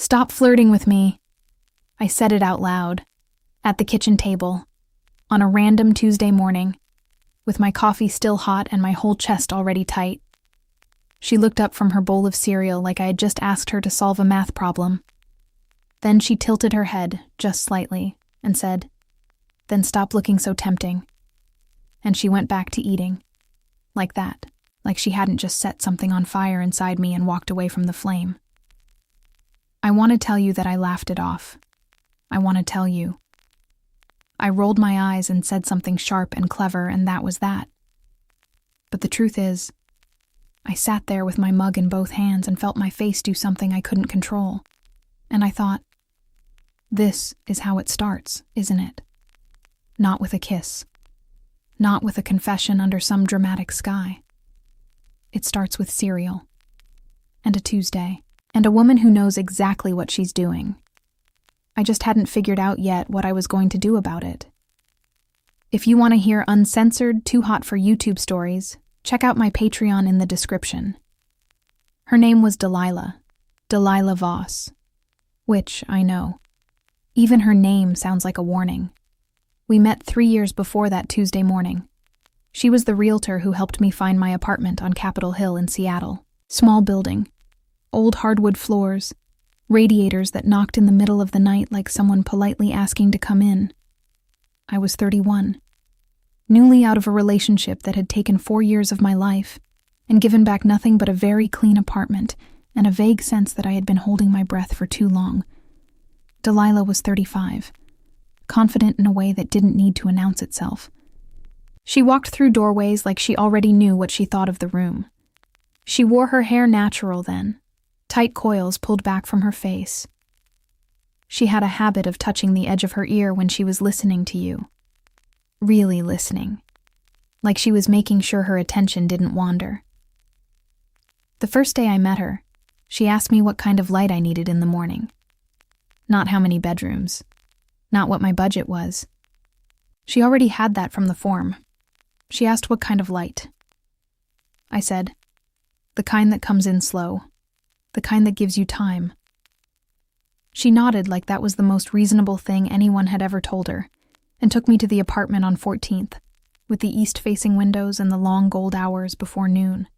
Stop flirting with me. I said it out loud, at the kitchen table, on a random Tuesday morning, with my coffee still hot and my whole chest already tight. She looked up from her bowl of cereal like I had just asked her to solve a math problem. Then she tilted her head, just slightly, and said, "Then stop looking so tempting." And she went back to eating. Like that, like she hadn't just set something on fire inside me and walked away from the flame. I want to tell you that I laughed it off. I want to tell you. I rolled my eyes and said something sharp and clever, and that was that. But the truth is, I sat there with my mug in both hands and felt my face do something I couldn't control. And I thought, this is how it starts, isn't it? Not with a kiss. Not with a confession under some dramatic sky. It starts with cereal. And a Tuesday. And a woman who knows exactly what she's doing. I just hadn't figured out yet what I was going to do about it. If you want to hear uncensored, too hot for YouTube stories, check out my Patreon in the description. Her name was Delilah Voss, which I know. Even her name sounds like a warning. We met 3 years before that Tuesday morning. She was the realtor who helped me find my apartment on Capitol Hill in Seattle. Small building, old hardwood floors, radiators that knocked in the middle of the night like someone politely asking to come in. I was 31, newly out of a relationship that had taken 4 years of my life and given back nothing but a very clean apartment and a vague sense that I had been holding my breath for too long. Delilah was 35, confident in a way that didn't need to announce itself. She walked through doorways like she already knew what she thought of the room. She wore her hair natural then, tight coils pulled back from her face. She had a habit of touching the edge of her ear when she was listening to you. Really listening. Like she was making sure her attention didn't wander. The first day I met her, she asked me what kind of light I needed in the morning. Not how many bedrooms. Not what my budget was. She already had that from the form. She asked what kind of light. I said, the kind that comes in slow. The kind that gives you time. She nodded like that was the most reasonable thing anyone had ever told her, and took me to the apartment on 14th, with the east-facing windows and the long gold hours before noon.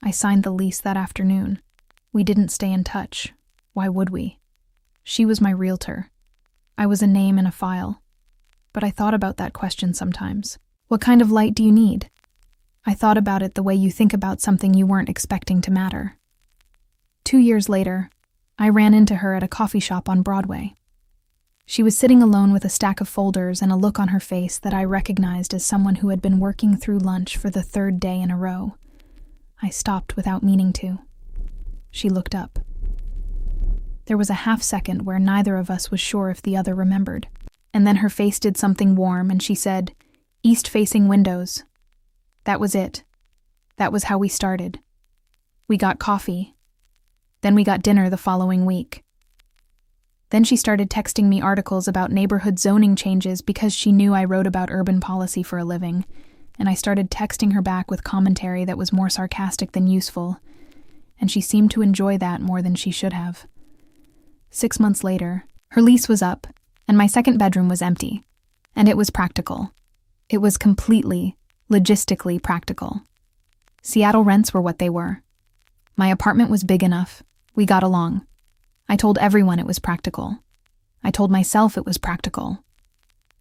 I signed the lease that afternoon. We didn't stay in touch. Why would we? She was my realtor. I was a name in a file. But I thought about that question sometimes. What kind of light do you need? I thought about it the way you think about something you weren't expecting to matter. 2 years later, I ran into her at a coffee shop on Broadway. She was sitting alone with a stack of folders and a look on her face that I recognized as someone who had been working through lunch for the 3rd day in a row. I stopped without meaning to. She looked up. There was a half-second where neither of us was sure if the other remembered, and then her face did something warm and she said, "East-facing windows." That was it. That was how we started. We got coffee. Then we got dinner the following week. Then she started texting me articles about neighborhood zoning changes because she knew I wrote about urban policy for a living, and I started texting her back with commentary that was more sarcastic than useful, and she seemed to enjoy that more than she should have. 6 months later, her lease was up, and my second bedroom was empty, and it was practical. It was completely, logistically practical. Seattle rents were what they were. My apartment was big enough. We got along. I told everyone it was practical. I told myself it was practical.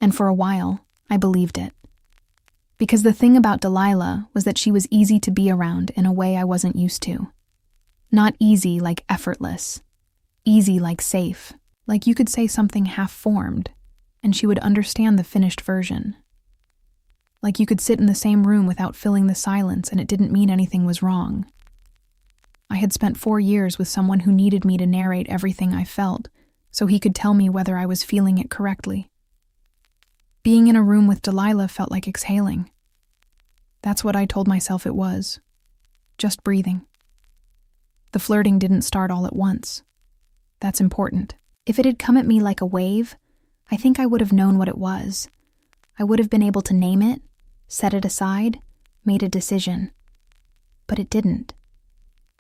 And for a while, I believed it. Because the thing about Delilah was that she was easy to be around in a way I wasn't used to. Not easy like effortless. Easy like safe. Like you could say something half-formed, and she would understand the finished version. Like you could sit in the same room without filling the silence and it didn't mean anything was wrong. I had spent 4 years with someone who needed me to narrate everything I felt, so he could tell me whether I was feeling it correctly. Being in a room with Delilah felt like exhaling. That's what I told myself it was. Just breathing. The flirting didn't start all at once. That's important. If it had come at me like a wave, I think I would have known what it was. I would have been able to name it, set it aside, made a decision. But it didn't.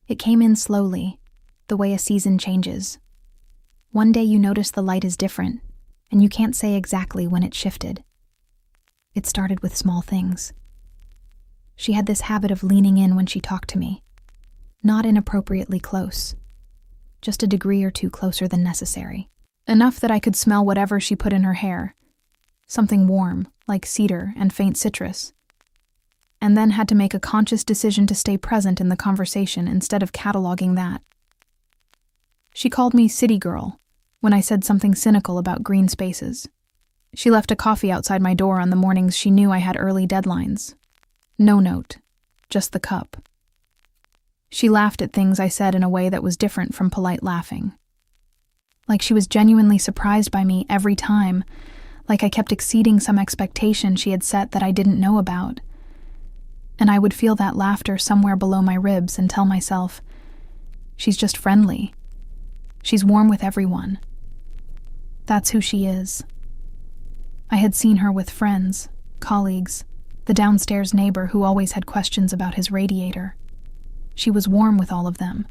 It came in slowly, the way a season changes. One day you notice the light is different, and you can't say exactly when it shifted. It started with small things. She had this habit of leaning in when she talked to me. Not inappropriately close. Just a degree or two closer than necessary. Enough that I could smell whatever she put in her hair. Something warm, like cedar and faint citrus. And then had to make a conscious decision to stay present in the conversation instead of cataloging that. She called me city girl when I said something cynical about green spaces. She left a coffee outside my door on the mornings she knew I had early deadlines. No note, just the cup. She laughed at things I said in a way that was different from polite laughing. Like she was genuinely surprised by me every time, like I kept exceeding some expectation she had set that I didn't know about. And I would feel that laughter somewhere below my ribs and tell myself, she's just friendly. She's warm with everyone. That's who she is. I had seen her with friends, colleagues, the downstairs neighbor who always had questions about his radiator. She was warm with all of them.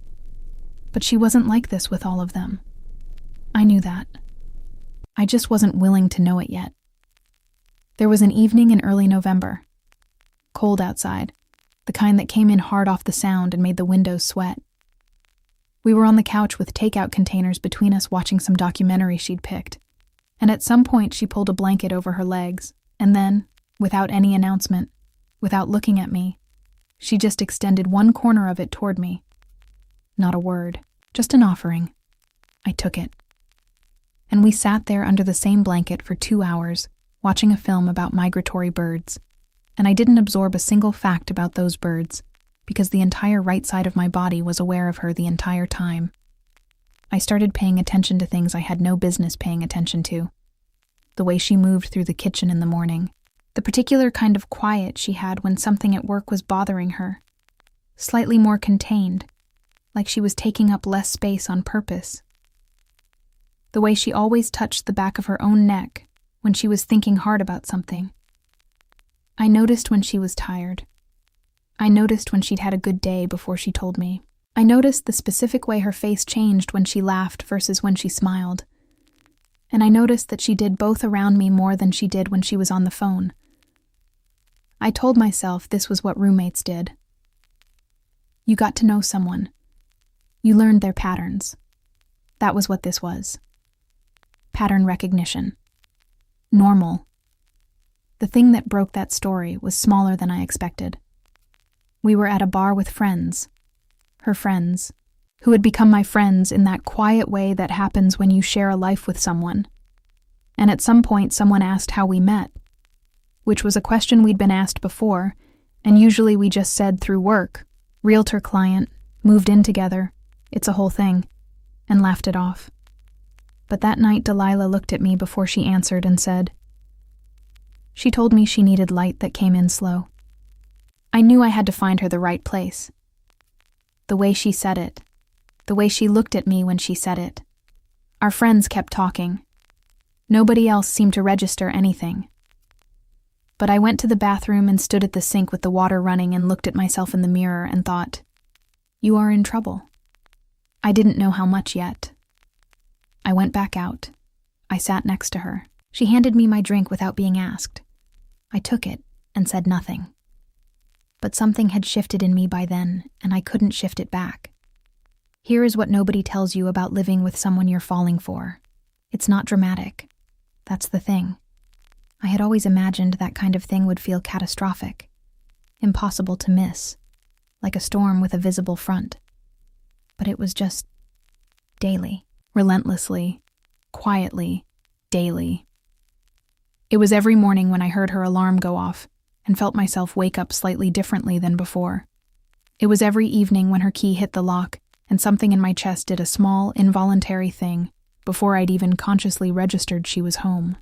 But she wasn't like this with all of them. I knew that. I just wasn't willing to know it yet. There was an evening in early November. Cold outside, the kind that came in hard off the sound and made the windows sweat. We were on the couch with takeout containers between us watching some documentary she'd picked, and at some point she pulled a blanket over her legs, and then, without any announcement, without looking at me, she just extended one corner of it toward me. Not a word, just an offering. I took it. And we sat there under the same blanket for 2 hours, watching a film about migratory birds. And I didn't absorb a single fact about those birds, because the entire right side of my body was aware of her the entire time. I started paying attention to things I had no business paying attention to. The way she moved through the kitchen in the morning. The particular kind of quiet she had when something at work was bothering her. Slightly more contained, like she was taking up less space on purpose. The way she always touched the back of her own neck when she was thinking hard about something. I noticed when she was tired. I noticed when she'd had a good day before she told me. I noticed the specific way her face changed when she laughed versus when she smiled. And I noticed that she did both around me more than she did when she was on the phone. I told myself this was what roommates did. You got to know someone. You learned their patterns. That was what this was. Pattern recognition. Normal. The thing that broke that story was smaller than I expected. We were at a bar with friends. Her friends, who had become my friends in that quiet way that happens when you share a life with someone. And at some point someone asked how we met, which was a question we'd been asked before, and usually we just said through work, realtor client, moved in together, it's a whole thing, and laughed it off. But that night Delilah looked at me before she answered and said, she told me she needed light that came in slow. I knew I had to find her the right place. The way she said it. The way she looked at me when she said it. Our friends kept talking. Nobody else seemed to register anything. But I went to the bathroom and stood at the sink with the water running and looked at myself in the mirror and thought, you are in trouble. I didn't know how much yet. I went back out. I sat next to her. She handed me my drink without being asked. I took it and said nothing. But something had shifted in me by then, and I couldn't shift it back. Here is what nobody tells you about living with someone you're falling for. It's not dramatic. That's the thing. I had always imagined that kind of thing would feel catastrophic. Impossible to miss. Like a storm with a visible front. But it was just daily. Relentlessly, quietly, daily. It was every morning when I heard her alarm go off and felt myself wake up slightly differently than before. It was every evening when her key hit the lock and something in my chest did a small, involuntary thing before I'd even consciously registered she was home.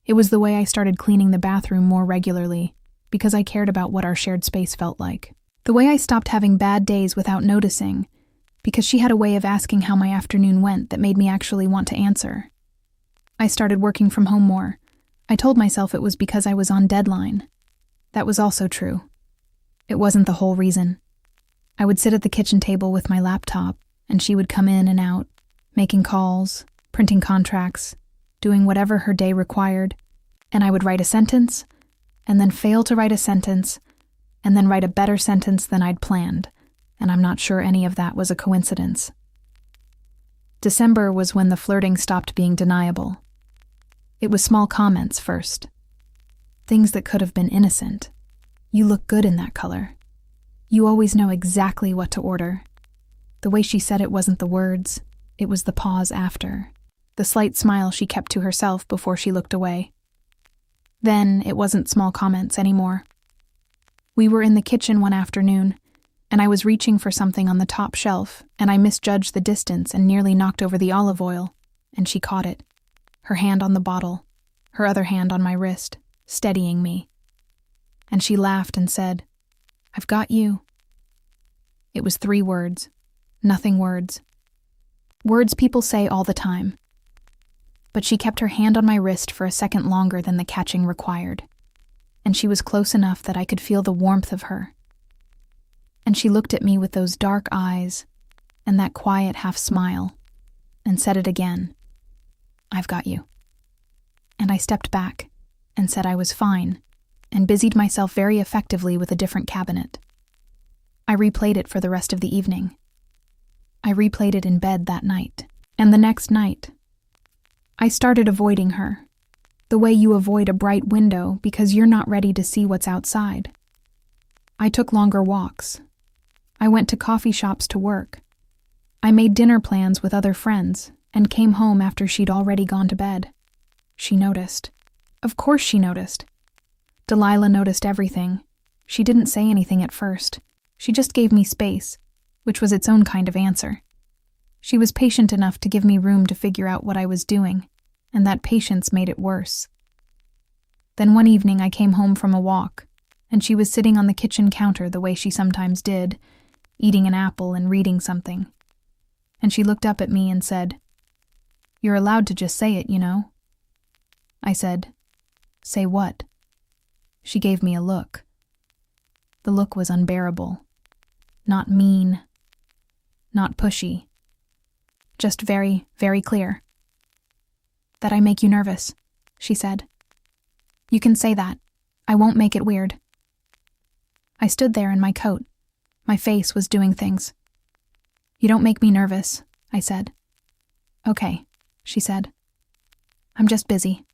It was the way I started cleaning the bathroom more regularly because I cared about what our shared space felt like. The way I stopped having bad days without noticing because she had a way of asking how my afternoon went that made me actually want to answer. I started working from home more. I told myself it was because I was on deadline. That was also true. It wasn't the whole reason. I would sit at the kitchen table with my laptop, and she would come in and out, making calls, printing contracts, doing whatever her day required, and I would write a sentence, and then fail to write a sentence, and then write a better sentence than I'd planned, and I'm not sure any of that was a coincidence. December was when the flirting stopped being deniable. It was small comments first. Things that could have been innocent. You look good in that color. You always know exactly what to order. The way she said it wasn't the words, it was the pause after. The slight smile she kept to herself before she looked away. Then it wasn't small comments anymore. We were in the kitchen one afternoon, and I was reaching for something on the top shelf, and I misjudged the distance and nearly knocked over the olive oil, and she caught it, her hand on the bottle, her other hand on my wrist, steadying me. And she laughed and said, "I've got you." It was 3 words, nothing words. Words people say all the time. But she kept her hand on my wrist for a second longer than the catching required, and she was close enough that I could feel the warmth of her. And she looked at me with those dark eyes and that quiet half-smile, and said it again, "I've got you." And I stepped back and said I was fine, and busied myself very effectively with a different cabinet. I replayed it for the rest of the evening. I replayed it in bed that night, and the next night. I started avoiding her, the way you avoid a bright window because you're not ready to see what's outside. I took longer walks. I went to coffee shops to work. I made dinner plans with other friends and came home after she'd already gone to bed. She noticed. Of course she noticed. Delilah noticed everything. She didn't say anything at first. She just gave me space, which was its own kind of answer. She was patient enough to give me room to figure out what I was doing, and that patience made it worse. Then one evening I came home from a walk, and she was sitting on the kitchen counter the way she sometimes did, eating an apple and reading something. And she looked up at me and said, "You're allowed to just say it, you know." I said, "Say what?" She gave me a look. The look was unbearable. Not mean. Not pushy. Just very, very clear. "That I make you nervous," she said. "You can say that. I won't make it weird." I stood there in my coat. My face was doing things. "You don't make me nervous," I said. "Okay," she said. "I'm just busy."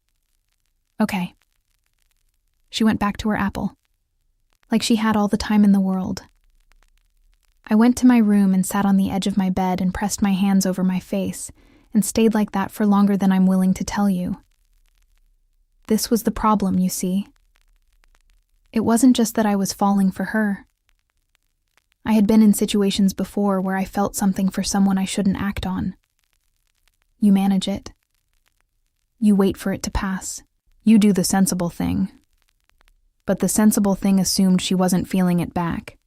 "Okay." She went back to her apple, like she had all the time in the world. I went to my room and sat on the edge of my bed and pressed my hands over my face and stayed like that for longer than I'm willing to tell you. This was the problem, you see. It wasn't just that I was falling for her. I had been in situations before where I felt something for someone I shouldn't act on. You manage it. You wait for it to pass. You do the sensible thing. But the sensible thing assumed she wasn't feeling it back.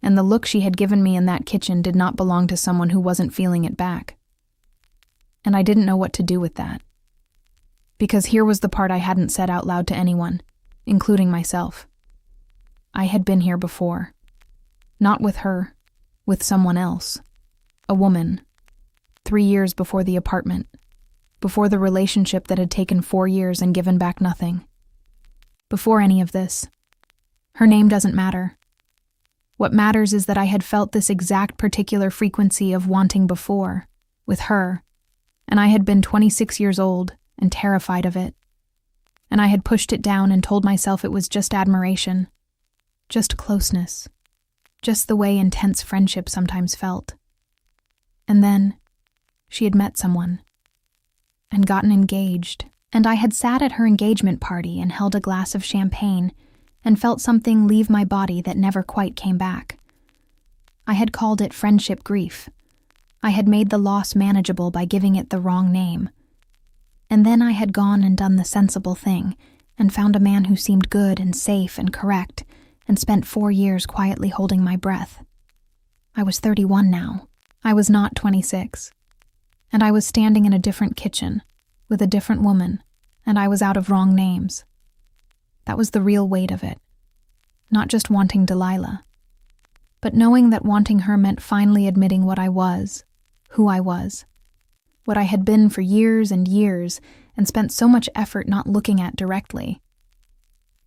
And the look she had given me in that kitchen did not belong to someone who wasn't feeling it back. And I didn't know what to do with that. Because here was the part I hadn't said out loud to anyone, including myself. I had been here before. Not with her, with someone else. A woman. 3 years before the apartment. Before the relationship that had taken 4 years and given back nothing. Before any of this. Her name doesn't matter. What matters is that I had felt this exact particular frequency of wanting before, with her, and I had been 26 years old and terrified of it. And I had pushed it down and told myself it was just admiration, just closeness, just the way intense friendship sometimes felt. And then, she had met someone, and gotten engaged, and I had sat at her engagement party and held a glass of champagne and felt something leave my body that never quite came back. I had called it friendship grief. I had made the loss manageable by giving it the wrong name. And then I had gone and done the sensible thing and found a man who seemed good and safe and correct and spent 4 years quietly holding my breath. I was 31 now. I was not 26. And I was standing in a different kitchen with a different woman, and I was out of wrong names. That was the real weight of it. Not just wanting Delilah, but knowing that wanting her meant finally admitting what I was, who I was, what I had been for years and years and spent so much effort not looking at directly.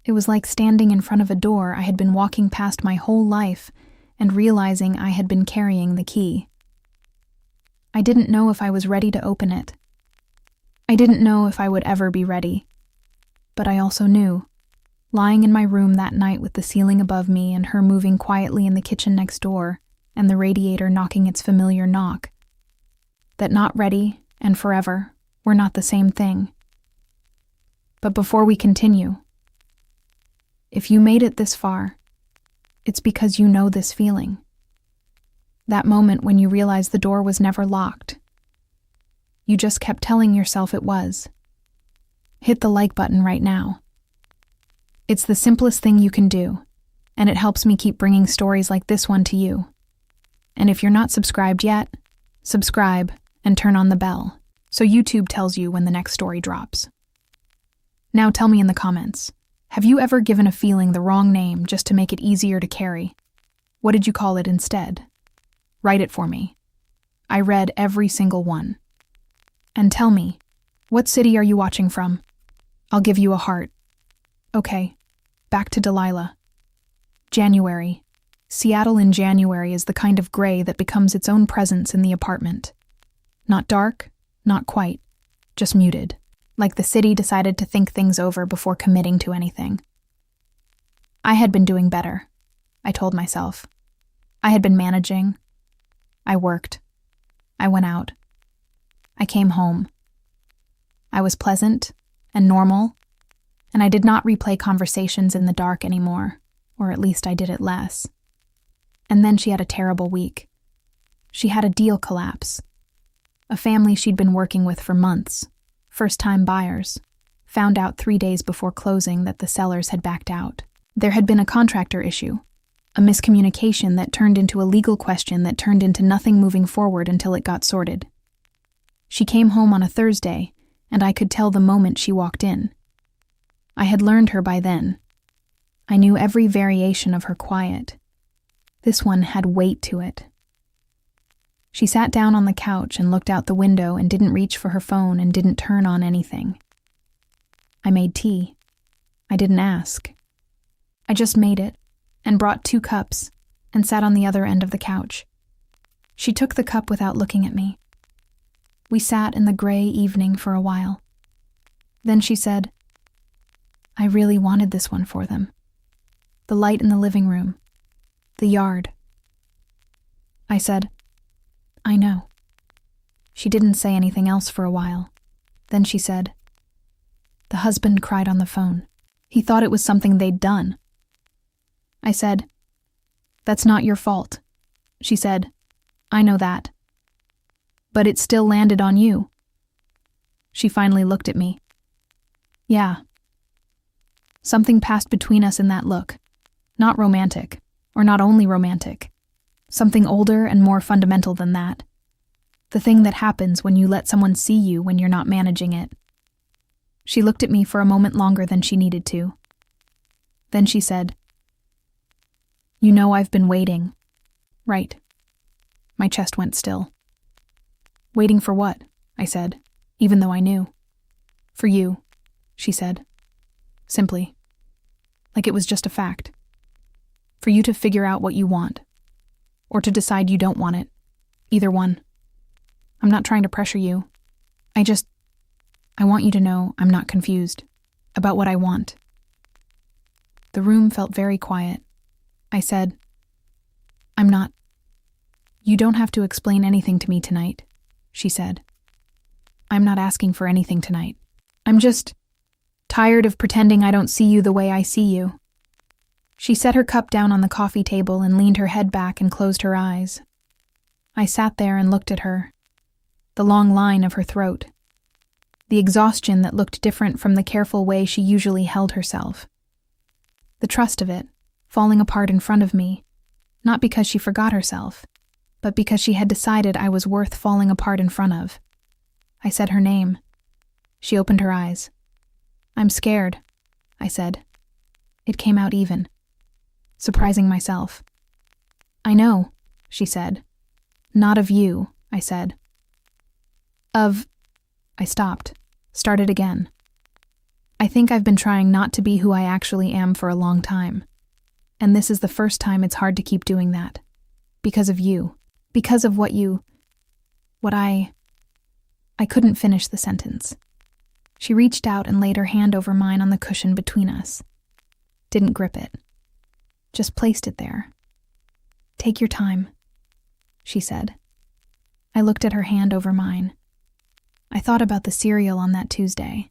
It was like standing in front of a door I had been walking past my whole life and realizing I had been carrying the key. I didn't know if I was ready to open it. I didn't know if I would ever be ready. But I also knew, lying in my room that night with the ceiling above me and her moving quietly in the kitchen next door and the radiator knocking its familiar knock, that not ready and forever were not the same thing. But before we continue, if you made it this far, it's because you know this feeling. That moment when you realize the door was never locked. You just kept telling yourself it was. Hit the like button right now. It's the simplest thing you can do, and it helps me keep bringing stories like this one to you. And if you're not subscribed yet, subscribe and turn on the bell so YouTube tells you when the next story drops. Now tell me in the comments, have you ever given a feeling the wrong name just to make it easier to carry? What did you call it instead? Write it for me. I read every single one. And tell me, what city are you watching from? I'll give you a heart. Okay, back to Delilah. January. Seattle in January is the kind of gray that becomes its own presence in the apartment. Not dark, not quite, just muted, like the city decided to think things over before committing to anything. I had been doing better, I told myself. I had been managing. I worked. I went out. I came home. I was pleasant and normal, and I did not replay conversations in the dark anymore, or at least I did it less. And then she had a terrible week. She had a deal collapse. A family she'd been working with for months, first-time buyers, found out 3 days before closing that the sellers had backed out. There had been a contractor issue, a miscommunication that turned into a legal question that turned into nothing moving forward until it got sorted. She came home on a Thursday, and I could tell the moment she walked in. I had learned her by then. I knew every variation of her quiet. This one had weight to it. She sat down on the couch and looked out the window and didn't reach for her phone and didn't turn on anything. I made tea. I didn't ask. I just made it and brought 2 cups and sat on the other end of the couch. She took the cup without looking at me. We sat in the gray evening for a while. Then she said, I really wanted this one for them. The light in the living room. The yard. I said, I know. She didn't say anything else for a while. Then she said, the husband cried on the phone. He thought it was something they'd done. I said, that's not your fault. She said, I know that. But it still landed on you. She finally looked at me. Yeah. Something passed between us in that look. Not romantic, or not only romantic. Something older and more fundamental than that. The thing that happens when you let someone see you when you're not managing it. She looked at me for a moment longer than she needed to. Then she said, you know I've been waiting. Right. My chest went still. Waiting for what? I said, even though I knew. For you, she said. Simply. Like it was just a fact. For you to figure out what you want. Or to decide you don't want it. Either one. I'm not trying to pressure you. I want you to know I'm not confused about what I want. The room felt very quiet. I said, I'm not. You don't have to explain anything to me tonight, she said. I'm not asking for anything tonight. I'm just tired of pretending I don't see you the way I see you. She set her cup down on the coffee table and leaned her head back and closed her eyes. I sat there and looked at her. The long line of her throat. The exhaustion that looked different from the careful way she usually held herself. The trust of it, falling apart in front of me, not because she forgot herself, but because she had decided I was worth falling apart in front of. I said her name. She opened her eyes. I'm scared, I said. It came out even. Surprising myself. I know, she said. Not of you, I said, I stopped, started again. I think I've been trying not to be who I actually am for a long time. And this is the first time it's hard to keep doing that. Because of you. Because of what I couldn't finish the sentence. She reached out and laid her hand over mine on the cushion between us. Didn't grip it. Just placed it there. Take your time, she said. I looked at her hand over mine. I thought about the cereal on that Tuesday.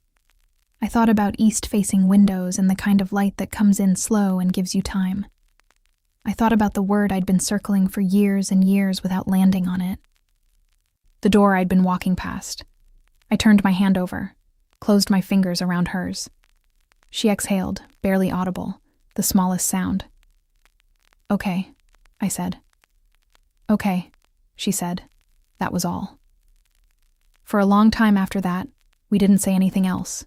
I thought about east-facing windows and the kind of light that comes in slow and gives you time. I thought about the word I'd been circling for years and years without landing on it. The door I'd been walking past. I turned my hand over, closed my fingers around hers. She exhaled, barely audible, the smallest sound. Okay, I said. Okay, she said. That was all. For a long time after that, we didn't say anything else.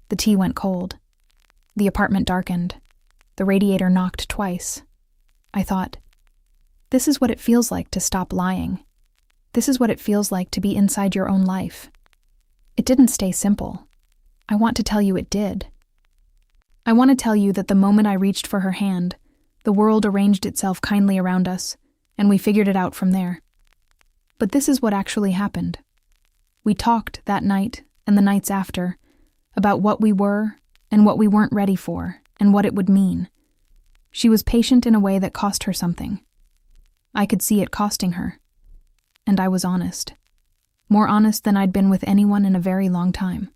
The tea went cold. The apartment darkened. The radiator knocked twice. I thought, this is what it feels like to stop lying. This is what it feels like to be inside your own life. It didn't stay simple. I want to tell you it did. I want to tell you that the moment I reached for her hand, the world arranged itself kindly around us, and we figured it out from there. But this is what actually happened. We talked that night and the nights after about what we were and what we weren't ready for and what it would mean. She was patient in a way that cost her something. I could see it costing her. And I was honest. More honest than I'd been with anyone in a very long time.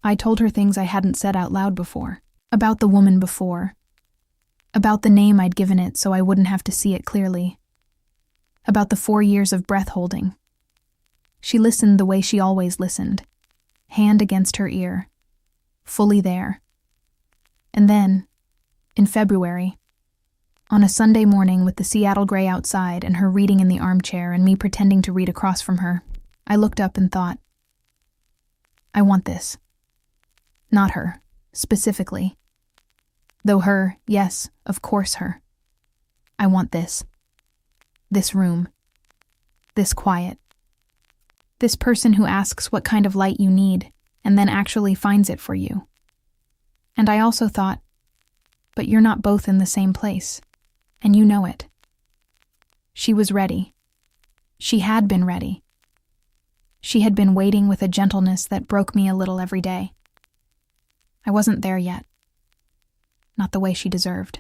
I told her things I hadn't said out loud before, about the woman before, about the name I'd given it so I wouldn't have to see it clearly, about the 4 years of breath holding. She listened the way she always listened, hand against her ear, fully there. And then, in February, on a Sunday morning with the Seattle gray outside and her reading in the armchair and me pretending to read across from her, I looked up and thought, I want this. Not her, specifically. Though her, yes, of course her. I want this. This room. This quiet. This person who asks what kind of light you need and then actually finds it for you. And I also thought, but you're not both in the same place, and you know it. She was ready. She had been ready. She had been waiting with a gentleness that broke me a little every day. I wasn't there yet. Not the way she deserved.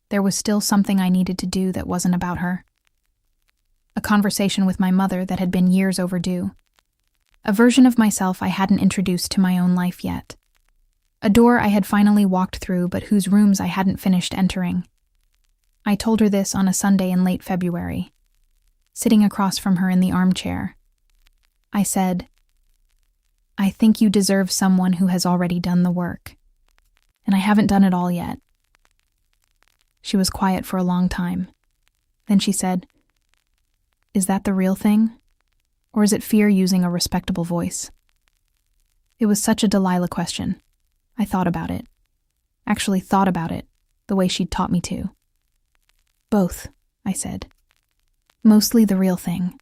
There was still something I needed to do that wasn't about her. A conversation with my mother that had been years overdue. A version of myself I hadn't introduced to my own life yet. A door I had finally walked through but whose rooms I hadn't finished entering. I told her this on a Sunday in late February, sitting across from her in the armchair. I said, I think you deserve someone who has already done the work, and I haven't done it all yet. She was quiet for a long time. Then she said, Is that the real thing? Or is it fear using a respectable voice? It was such a Delilah question. I thought about it. Actually thought about it, the way she'd taught me to. Both, I said. Mostly the real thing.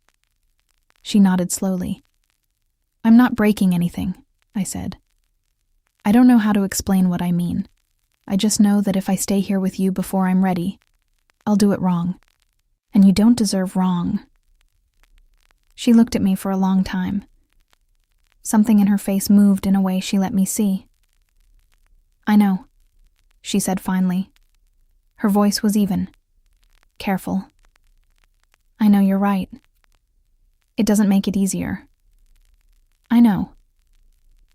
She nodded slowly. I'm not breaking anything, I said. I don't know how to explain what I mean. I just know that if I stay here with you before I'm ready, I'll do it wrong. And you don't deserve wrong. She looked at me for a long time. Something in her face moved in a way she let me see. I know, she said finally. Her voice was even. Careful. I know you're right. It doesn't make it easier. I know.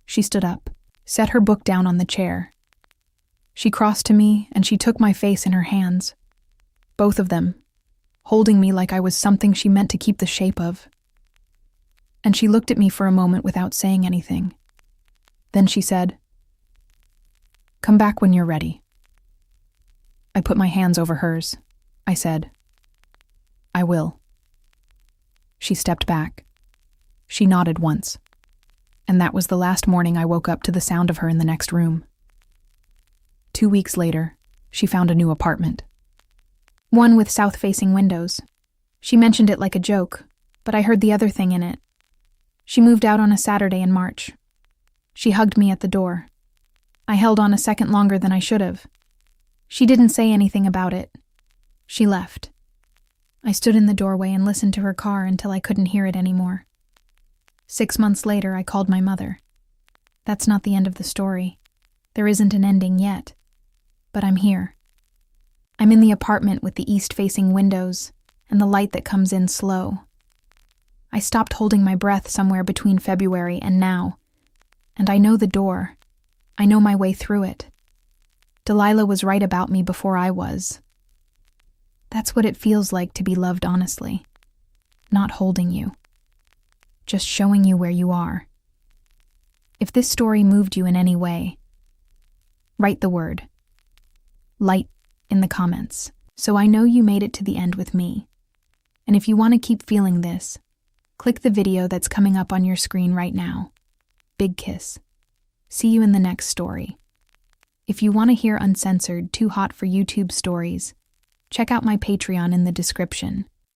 She stood up, set her book down on the chair. She crossed to me and she took my face in her hands. Both of them, holding me like I was something she meant to keep the shape of. And she looked at me for a moment without saying anything. Then she said, Come back when you're ready. I put my hands over hers. I said, I will. She stepped back. She nodded once. And that was the last morning I woke up to the sound of her in the next room. 2 weeks later, she found a new apartment. One with south-facing windows. She mentioned it like a joke, but I heard the other thing in it. She moved out on a Saturday in March. She hugged me at the door. I held on a second longer than I should have. She didn't say anything about it. She left. I stood in the doorway and listened to her car until I couldn't hear it anymore. 6 months later, I called my mother. That's not the end of the story. There isn't an ending yet. But I'm here. I'm in the apartment with the east-facing windows and the light that comes in slow. I stopped holding my breath somewhere between February and now, and I know the door. I know my way through it. Delilah was right about me before I was. That's what it feels like to be loved honestly. Not holding you. Just showing you where you are. If this story moved you in any way, write the word light in the comments, so I know you made it to the end with me. And if you want to keep feeling this, click the video that's coming up on your screen right now. Big kiss. See you in the next story. If you want to hear uncensored, too hot for YouTube stories, check out my Patreon in the description.